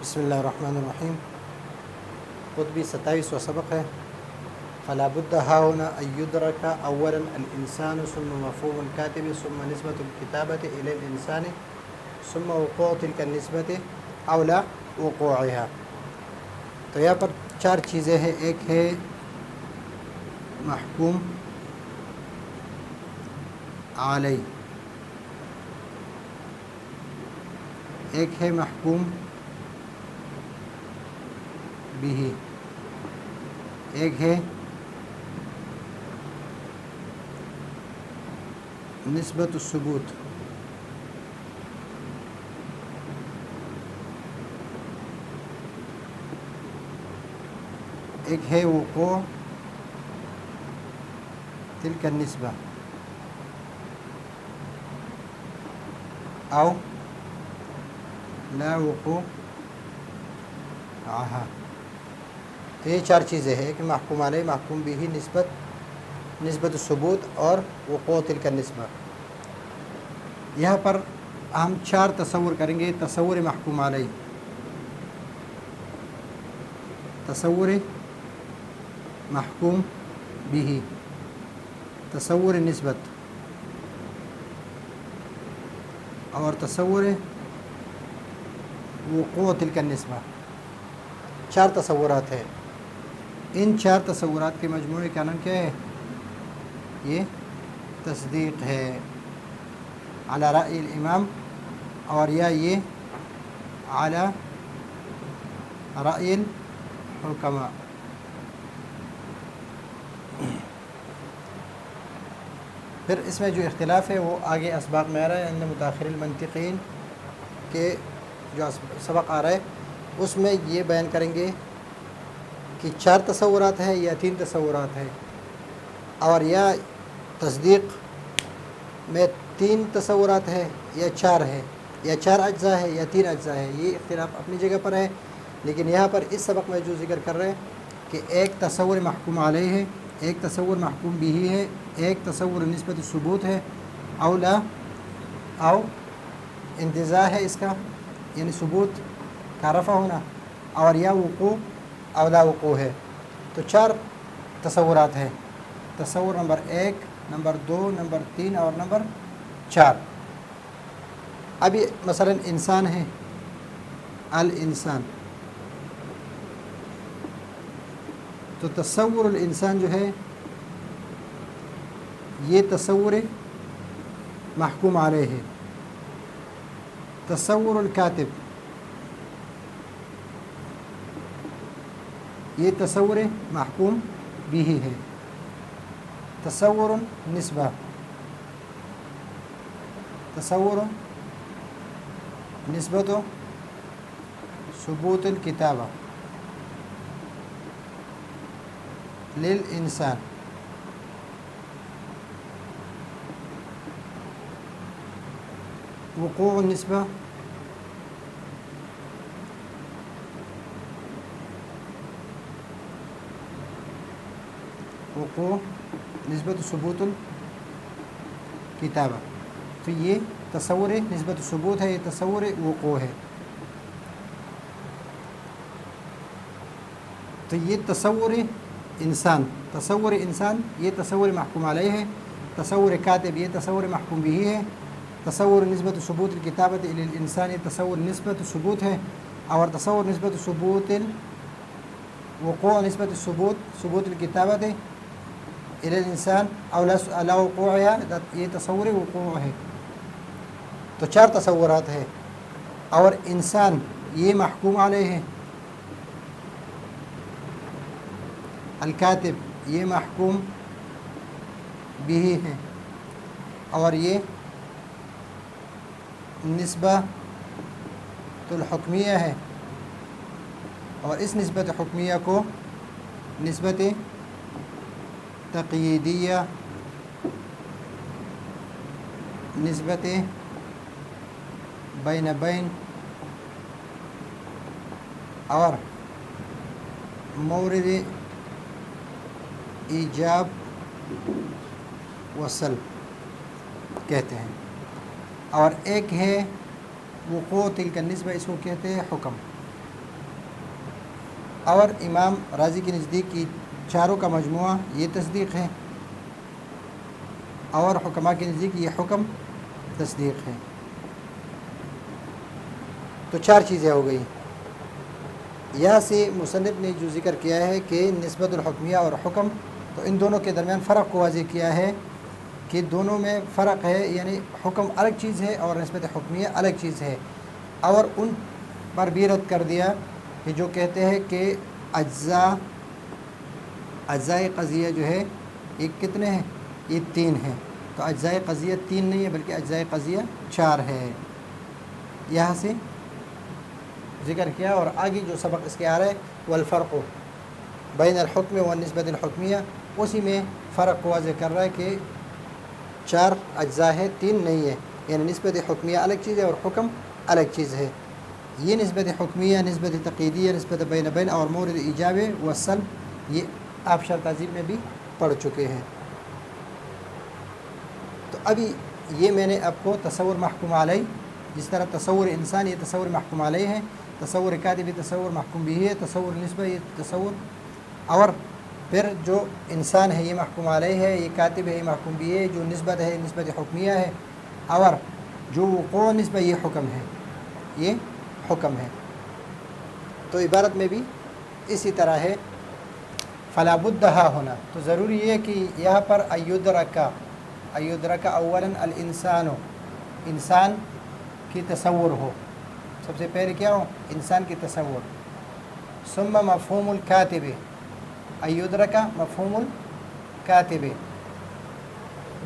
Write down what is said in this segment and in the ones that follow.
بسم اللہ الرحمن الرحیم۔ قطبی 27واں سبق ہے۔ فلا بد ها هنا ان يدرك اولا الانسان ثم مفهوم الكاتب ثم نسبة الكتابة الى الانسان ثم وقوع تلك النسبة اولا وقوعها۔ تو یہاں پر چار چیزیں ہیں، ایک ہے محکوم علی، ایک ہے محکوم بھی، ایک ہے نسبت الثبوت۔ ایک ہے وقوع تلك النسبة او لا وقوعها۔ تو یہ چار چیزیں ہیں کہ محکوم علیہ، محکوم بھی، نسبت الثبوت اور وقوع تلك النسبة۔ یہاں پر ہم چار تصور کریں گے۔ تصور محکوم علیہ، تصور محکوم بھی، تصور نسبت اور تصور وقوع تلك النسبة۔ چار تصورات ہیں۔ ان چار تصورات کے مجموعے کا نام کیا ہے؟ یہ تصدیق ہے علی رأی الامام، اور یا یہ علی رأی الحکماء۔ پھر اس میں جو اختلاف ہے وہ آگے اسباق میں آ رہا ہے۔ ان متاخر المنطقین کے جو سبق آ رہا ہے اس میں یہ بیان کریں گے کہ چار تصورات ہیں یا تین تصورات ہیں، اور یا تصدیق میں تین تصورات ہے یا چار ہے، یا چار اجزاء ہے یا تین اجزاء ہے۔ یہ اختلاف اپنی جگہ پر ہے، لیکن یہاں پر اس سبق میں جو ذکر کر رہے ہیں کہ ایک تصور محکوم علیہ ہے، ایک تصور محکوم بھی ہے، ایک تصور نسبت ثبوت ہے، اولا او انتزاع ہے اس کا، یعنی ثبوت کا رفع ہونا، اور یا وقوع اولا وقوع ہے۔ تو چار تصورات ہیں، تصور نمبر 1، نمبر 2، نمبر 3 اور نمبر 4۔ ابھی مثلا انسان ہے، الانسان، تو تصور الانسان جو ہے یہ تصور محکوم علیہ ہے۔ تصور الکاتب یہ تصور محکوم بھی ہے۔ تصور نسبہ، تصور نسبت و ثبوت الکتابہ للانسان۔ وقوع النسبہ وقوع نسبت ثبوت الکتابہ۔ تو یہ تصور نسبت ثبوت ہے، یہ تصور وقوع ہے۔ تو یہ تصور انسان، تصور انسان یہ تصور محکوم علیہ ہے۔ تصور کاتب یہ تصور محکوم بھی ہے۔ تصور نسبت ثبوت الکتابۃ الی الانسان یہ تصور نسبت ثبوت ہے، اور تصور نسبت ثبوت وقوع نسبت ثبوت الکتابۃ الی الانسان اولا وقوعها یہ تصور وقوع ہے۔ تو چار تصورات ہیں، اور انسان یہ محکوم علیہ ہے، الکاتب یہ محکوم بھی ہے، اور یہ نسبت الحکمیہ ہے، اور اس نسبت حکمیہ کو نسبت تقییدیہ، نسبت بین بین اور مورد ایجاب و سلب کہتے ہیں۔ اور ایک ہے وقوع تلک النسبہ، اس کو کہتے ہیں حکم۔ اور امام راضی کے نزدیک کی چاروں کا مجموعہ یہ تصدیق ہے، اور حکماء کے نزدیک یہ حکم تصدیق ہے۔ تو 4 چیزیں ہو گئی۔ یہاں سے مصنف نے جو ذکر کیا ہے کہ نسبت الحکمیہ اور حکم، تو ان دونوں کے درمیان فرق کو واضح کیا ہے کہ دونوں میں فرق ہے، یعنی حکم الگ چیز ہے اور نسبت حکمیہ الگ چیز ہے، اور ان پر بھی رد کر دیا کہ جو کہتے ہیں کہ اجزائے قضیہ جو ہے یہ کتنے ہیں؟ یہ 3 ہیں۔ تو اجزائے قضیہ 3 نہیں ہے بلکہ اجزائے قضیہ 4 ہے، یہاں سے ذکر کیا۔ اور آگے جو سبق اس کے آ رہا ہے والفرق بین الحکم والنسبت الحکمیہ، اسی میں فرق کو واضح کر رہا ہے کہ 4 اجزاء ہے، 3 نہیں ہے، یعنی نسبت حکمیہ الگ چیز ہے اور حکم الگ چیز ہے۔ یہ نسبت حکمیہ، نسبت تقییدیہ، نسبت بین بین اور مورد ایجاب و سلب، یہ آپ شرح تہذیب میں بھی پڑھ چکے ہیں۔ تو ابھی یہ میں نے آپ کو تصور محکوم علیہ، جس طرح تصور انسان یہ تصور محکوم علیہ ہے، تصور کاتب یہ تصور محکوم بھی ہے، تصور نسبہ یہ تصور، اور پھر جو انسان ہے یہ محکوم علیہ ہے، یہ کاتب ہے یہ محکوم بھی ہے، جو نسبت ہے نسبت حکمیہ ہے، اور جو وقوع نسبہ یہ حکم ہے، یہ حکم ہے۔ تو عبارت میں بھی اسی طرح ہے، فلا بد ہا ہونا، تو ضروری ہے کہ یہاں پر ایدرکا اولا الانسان، انسان کی تصور ہو، سب سے پہلے کیا ہو؟ انسان کی تصور۔ ثم مفہوم الکاتب، ایدرکا مفہوم الکاتب،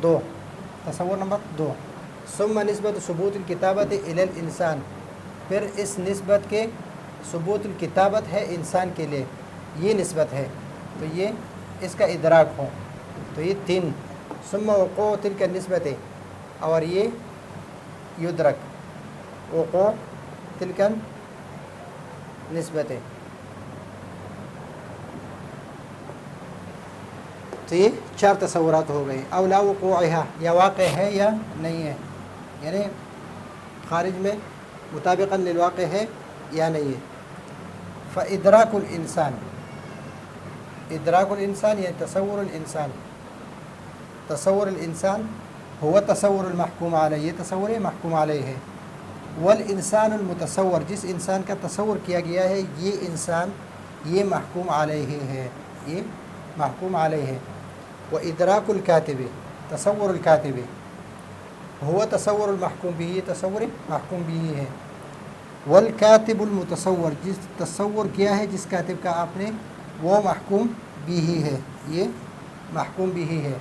2 تصور نمبر 2۔ ثم نسبت ثبوت الکتابت الی الانسان، پھر اس نسبت کے ثبوت الکتابت ہے انسان کے لیے، یہ نسبت ہے، تو یہ اس کا ادراک ہو، تو یہ 3۔ ثم وقوع تلک النسبت، اور یہ یدرک وقوع تلک النسبت، تو یہ 4 تصورات ہو گئے۔ او لا وقوعها، یا واقع ہے یا نہیں ہے، یعنی خارج میں مطابقا للواقع ہے یا نہیں ہے۔ فادراک الانسان، ادراک الانسان یعنی تصور الانسان، تصور الانسان هو تصور المحکوم علیہ، یہ تصور محکوم علیہ ہے۔ والانسان المتصور، جس انسان کا تصور کیا گیا ہے یہ انسان، یہ محکوم علیہ ہے، یہ محکوم علیہ ہے۔ وادراک الکاتب، تصور الکاتب، هو تصور المحکوم بھی، یہ تصور محکوم بھی ہے۔ والکاتب المتصور، جس تصور کیا ہے جس کاتب کا آپ نے، وہ محکوم بھی ہی ہے، یہ محکوم بھی ہی ہے۔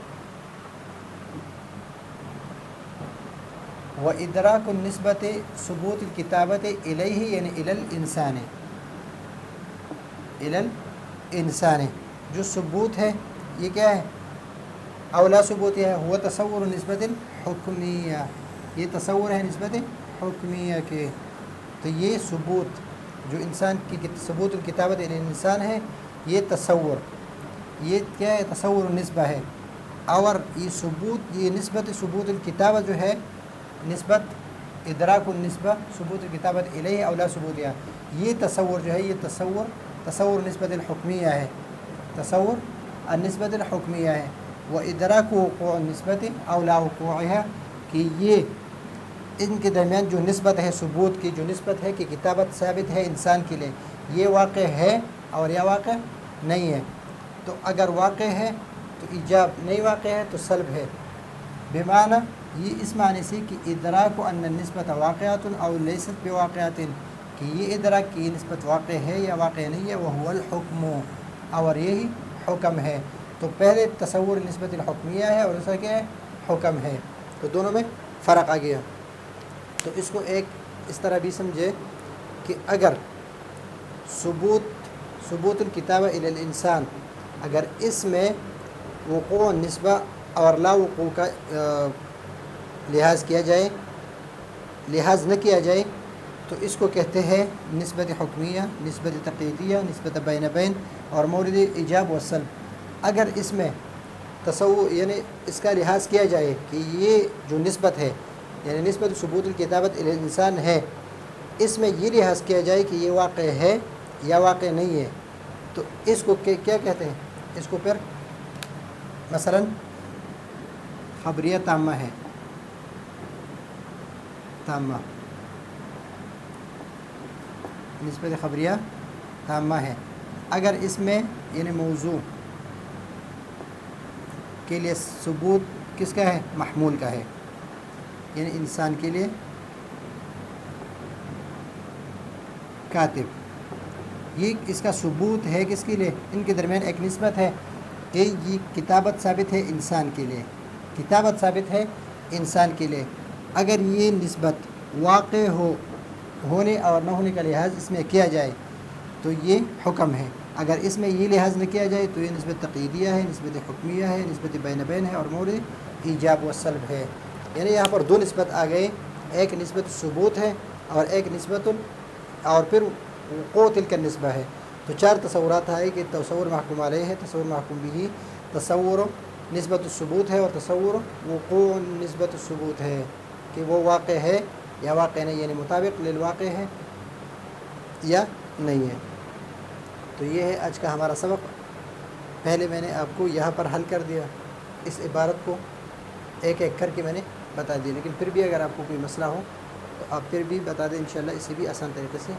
وادراک النسبت ثبوت الکتابت الیہ، یعنی الی الانسان، الی الانسان، جو ثبوت ہے یہ کیا ہے؟ اولا ثبوت ہے، وہ تصور نسبت الحکمیہ، یہ تصور ہے نسبت حکمیہ کے، تو یہ ثبوت جو انسان کی ثبوت الکتابت الی الانسان ہے، یہ تصور، یہ کیا ہے؟ تصور النسبہ ہے۔ اور یہ ثبوت، یہ نسبت ثبوت الکتابت جو ہے، نسبت ادراک النسبہ ثبوت الکتابت الیہ اولا ثبوتیہ، یہ تصور جو ہے، یہ تصور نسبت الحکمیہ ہے، تصور النسبت الحکمیہ ہے۔ وادراک وقوع النسبت اولا وقوعها، کہ یہ ان کے درمیان جو نسبت ہے ثبوت کی، جو نسبت ہے کہ کتابت ثابت ہے انسان کے لیے، یہ واقع ہے اور یہ واقع نہیں ہے۔ تو اگر واقع ہے تو ایجاب، نہیں واقع ہے تو سلب ہے، بمعنی یہ اس معنی سے کہ ادراک ان النسبت واقعات او لیست بواقعات، کہ یہ ادراک کی نسبت واقع ہے یا واقع نہیں ہے، وہو الحکم، اور یہی حکم ہے۔ تو پہلے تصور نسبت الحکمیہ ہے اور دوسرا کیا ہے؟ حکم ہے، تو دونوں میں فرق آ گیا۔ تو اس کو ایک اس طرح بھی سمجھے کہ اگر ثبوت الکتابہ الی الانسان، اگر اس میں وقوع نسبہ اور لا وقوع کا لحاظ کیا جائے، لحاظ نہ کیا جائے، تو اس کو کہتے ہیں نسبت حکمیہ، نسبت تقییدیہ، نسبت بین بین اور مورد ایجاب و سلب۔ اگر اس میں تصور یعنی اس کا لحاظ کیا جائے کہ یہ جو نسبت ہے، یعنی نسبت ثبوت الکتابت الی الانسان ہے، اس میں یہ لحاظ کیا جائے کہ یہ واقع ہے یا واقع نہیں ہے، تو اس کو کیا کہتے ہیں؟ اس کو پھر مثلا خبریہ تامہ ہے، تامہ نسبت خبریہ تامہ ہے، اگر اس میں یعنی موضوع کے لیے ثبوت کس کا ہے؟ محمول کا ہے، یعنی انسان کے لیے کاتب، یہ اس کا ثبوت ہے کس کے لیے؟ ان کے درمیان ایک نسبت ہے کہ یہ کتابت ثابت ہے انسان کے لیے، کتابت ثابت ہے انسان کے لیے، اگر یہ نسبت واقع ہونے اور نہ ہونے کا لحاظ اس میں کیا جائے تو یہ حکم ہے، اگر اس میں یہ لحاظ نہ کیا جائے تو یہ نسبت تقییدیہ ہے، نسبت حکمیہ ہے، نسبت بین بین ہے اور مورد ایجاب و سلب ہے۔ یعنی یہاں پر دو نسبت آ گئے، ایک نسبت ثبوت ہے اور ایک نسبت اور پھر وقوع تلک النسبہ ہے۔ تو چار تصورات ہے کہ تصور محکوم علیہ ہے، تصور محکوم بھی، تصور نسبت الثبوت ہے اور تصور وقوع نسبت الثبوت ہے کہ وہ واقع ہے یا واقع نہیں، یعنی مطابق للواقع ہے یا نہیں ہے۔ تو یہ ہے آج کا ہمارا سبق۔ پہلے میں نے آپ کو یہاں پر حل کر دیا، اس عبارت کو ایک ایک کر کے میں نے بتا دیا، لیکن پھر بھی اگر آپ کو کوئی مسئلہ ہو تو آپ پھر بھی بتا دیں، انشاءاللہ اسے بھی آسان طریقے سے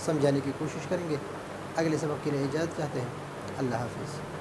سمجھانے کی کوشش کریں گے۔ اگلے سبق کے لیے اجازت چاہتے ہیں۔ اللہ حافظ۔